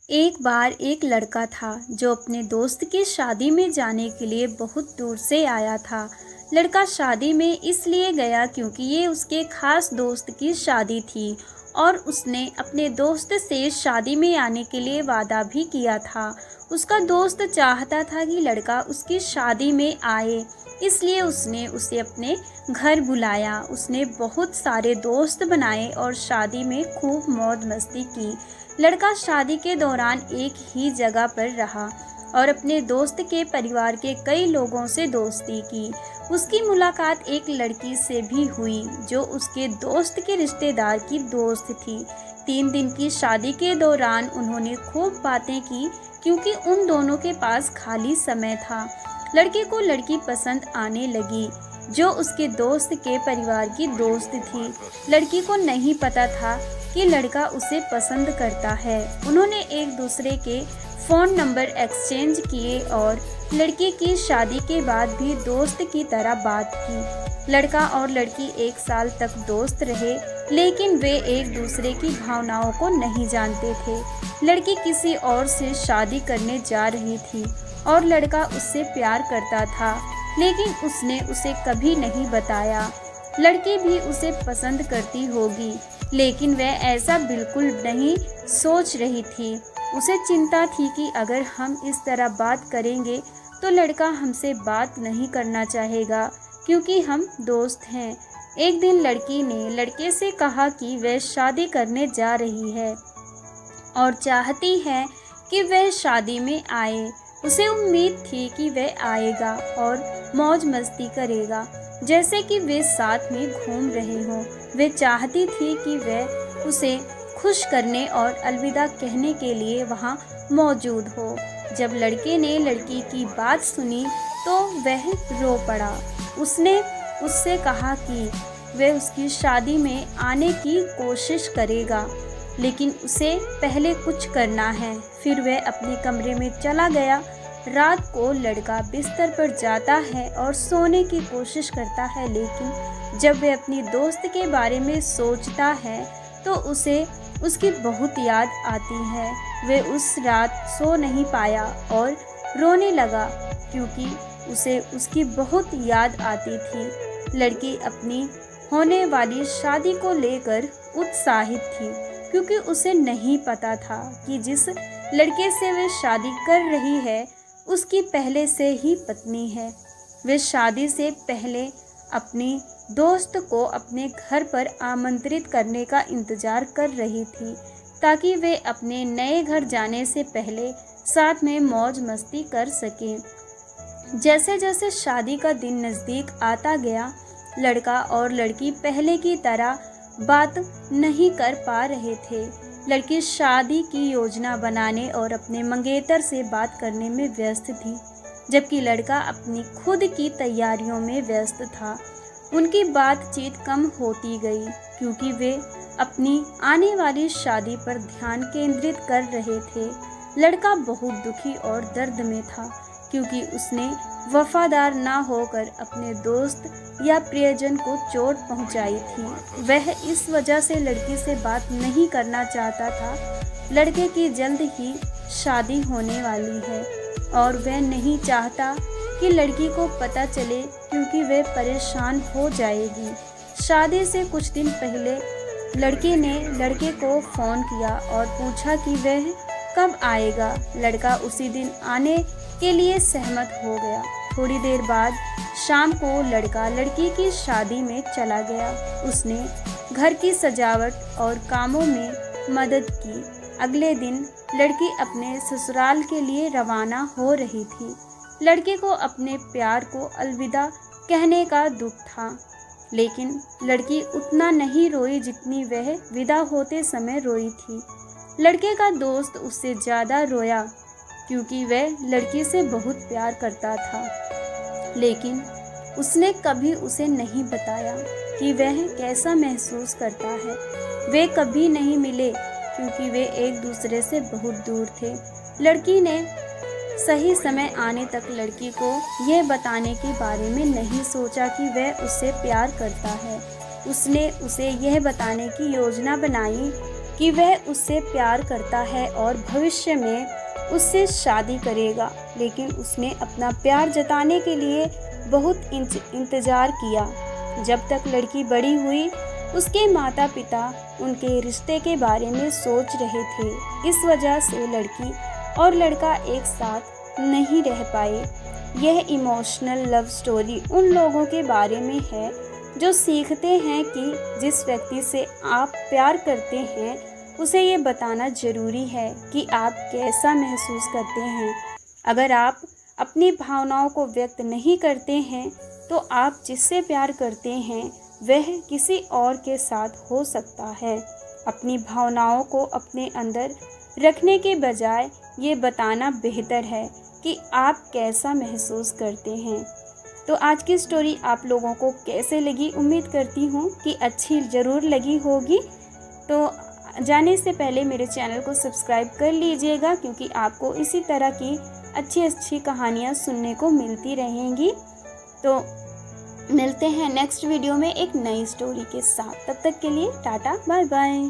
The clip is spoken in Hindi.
एक बार एक लड़का था जो अपने दोस्त की शादी में जाने के लिए बहुत दूर से आया था। लड़का शादी में इसलिए गया क्योंकि ये उसके खास दोस्त की शादी थी और उसने अपने दोस्त से शादी में आने के लिए वादा भी किया था। उसका दोस्त चाहता था कि लड़का उसकी शादी में आए, इसलिए उसने उसे अपने घर बुलाया। उसने बहुत सारे दोस्त बनाए और शादी में खूब मौज मस्ती की। लड़का शादी के दौरान एक ही जगह पर रहा और अपने दोस्त के परिवार के कई लोगों से दोस्ती की। उसकी मुलाकात एक लड़की से भी हुई जो उसके दोस्त के रिश्तेदार की दोस्त थी। 3 दिन की शादी के दौरान उन्होंने खूब बातें की क्योंकि उन दोनों के पास खाली समय था। लड़के को लड़की पसंद आने लगी जो उसके दोस्त के परिवार की दोस्त थी। लड़की को नहीं पता था कि लड़का उसे पसंद करता है। उन्होंने एक दूसरे के फ़ोन नंबर एक्सचेंज किए और लड़की की शादी के बाद भी दोस्त की तरह बात की। लड़का और लड़की 1 साल तक दोस्त रहे, लेकिन वे एक दूसरे की भावनाओं को नहीं जानते थे। लड़की किसी और से शादी करने जा रही थी और लड़का उससे प्यार करता था, लेकिन उसने उसे कभी नहीं बताया। लड़की भी उसे पसंद करती होगी, लेकिन वह ऐसा बिल्कुल नहीं सोच रही थी। उसे चिंता थी कि अगर हम इस तरह बात करेंगे तो लड़का हमसे बात नहीं करना चाहेगा क्योंकि हम दोस्त हैं। एक दिन लड़की ने लड़के से कहा कि वह शादी करने जा रही है और चाहती है कि वह शादी में आए। उसे उम्मीद थी कि वह आएगा और मौज मस्ती करेगा, जैसे कि वे साथ में घूम रहे हों। वे चाहती थी कि वह उसे खुश करने और अलविदा कहने के लिए वहाँ मौजूद हो। जब लड़के ने लड़की की बात सुनी तो वह रो पड़ा। उसने उससे कहा कि वह उसकी शादी में आने की कोशिश करेगा, लेकिन उसे पहले कुछ करना है। फिर वह अपने कमरे में चला गया। रात को लड़का बिस्तर पर जाता है और सोने की कोशिश करता है, लेकिन जब वह अपनी दोस्त के बारे में सोचता है तो उसे उसकी बहुत याद आती है। वह उस रात सो नहीं पाया और रोने लगा क्योंकि उसे उसकी बहुत याद आती थी। लड़की अपनी होने वाली शादी को लेकर उत्साहित थी क्योंकि उसे नहीं पता था कि जिस लड़के से वह शादी कर रही है उसकी पहले से ही पत्नी है। वे शादी से पहले अपनी दोस्त को अपने घर पर आमंत्रित करने का इंतज़ार कर रही थी ताकि वे अपने नए घर जाने से पहले साथ में मौज मस्ती कर सकें। जैसे जैसे शादी का दिन नज़दीक आता गया, लड़का और लड़की पहले की तरह बात नहीं कर पा रहे थे। लड़की शादी की योजना बनाने और अपने मंगेतर से बात करने में व्यस्त थी, जबकि लड़का अपनी खुद की तैयारियों में व्यस्त था। उनकी बातचीत कम होती गई क्योंकि वे अपनी आने वाली शादी पर ध्यान केंद्रित कर रहे थे। लड़का बहुत दुखी और दर्द में था क्योंकि उसने वफादार ना होकर अपने दोस्त या प्रियजन को चोट पहुंचाई थी। वह इस वजह से लड़की से बात नहीं करना चाहता था। लड़के की जल्द ही शादी होने वाली है और वह नहीं चाहता कि लड़की को पता चले क्योंकि वह परेशान हो जाएगी। शादी से कुछ दिन पहले लड़के ने लड़के को फ़ोन किया और पूछा कि वह कब आएगा। लड़का उसी दिन आने के लिए सहमत हो गया। थोड़ी देर बाद शाम को लड़का लड़की की शादी में चला गया। उसने घर की सजावट और कामों में मदद की। अगले दिन लड़की अपने ससुराल के लिए रवाना हो रही थी। लड़के को अपने प्यार को अलविदा कहने का दुख था, लेकिन लड़की उतना नहीं रोई जितनी वह विदा होते समय रोई थी। लड़के का दोस्त उससे ज़्यादा रोया क्योंकि वह लड़की से बहुत प्यार करता था, लेकिन उसने कभी उसे नहीं बताया कि वह कैसा महसूस करता है। वे कभी नहीं मिले क्योंकि वे एक दूसरे से बहुत दूर थे। लड़की ने सही समय आने तक लड़की को यह बताने के बारे में नहीं सोचा कि वह उससे प्यार करता है। उसने उसे यह बताने की योजना बनाई कि वह उससे प्यार करता है और भविष्य में उससे शादी करेगा, लेकिन उसने अपना प्यार जताने के लिए बहुत इंतज़ार किया। जब तक लड़की बड़ी हुई, उसके माता पिता उनके रिश्ते के बारे में सोच रहे थे। इस वजह से लड़की और लड़का एक साथ नहीं रह पाए। यह इमोशनल लव स्टोरी उन लोगों के बारे में है जो सीखते हैं कि जिस व्यक्ति से आप प्यार करते हैं उसे ये बताना ज़रूरी है कि आप कैसा महसूस करते हैं। अगर आप अपनी भावनाओं को व्यक्त नहीं करते हैं तो आप जिससे प्यार करते हैं वह किसी और के साथ हो सकता है। अपनी भावनाओं को अपने अंदर रखने के बजाय ये बताना बेहतर है कि आप कैसा महसूस करते हैं। तो आज की स्टोरी आप लोगों को कैसे लगी, उम्मीद करती हूँ कि अच्छी ज़रूर लगी होगी। तो जाने से पहले मेरे चैनल को सब्सक्राइब कर लीजिएगा, क्योंकि आपको इसी तरह की अच्छी अच्छी कहानियाँ सुनने को मिलती रहेंगी। तो मिलते हैं नेक्स्ट वीडियो में एक नई स्टोरी के साथ। तब तक के लिए टाटा बाय बाय।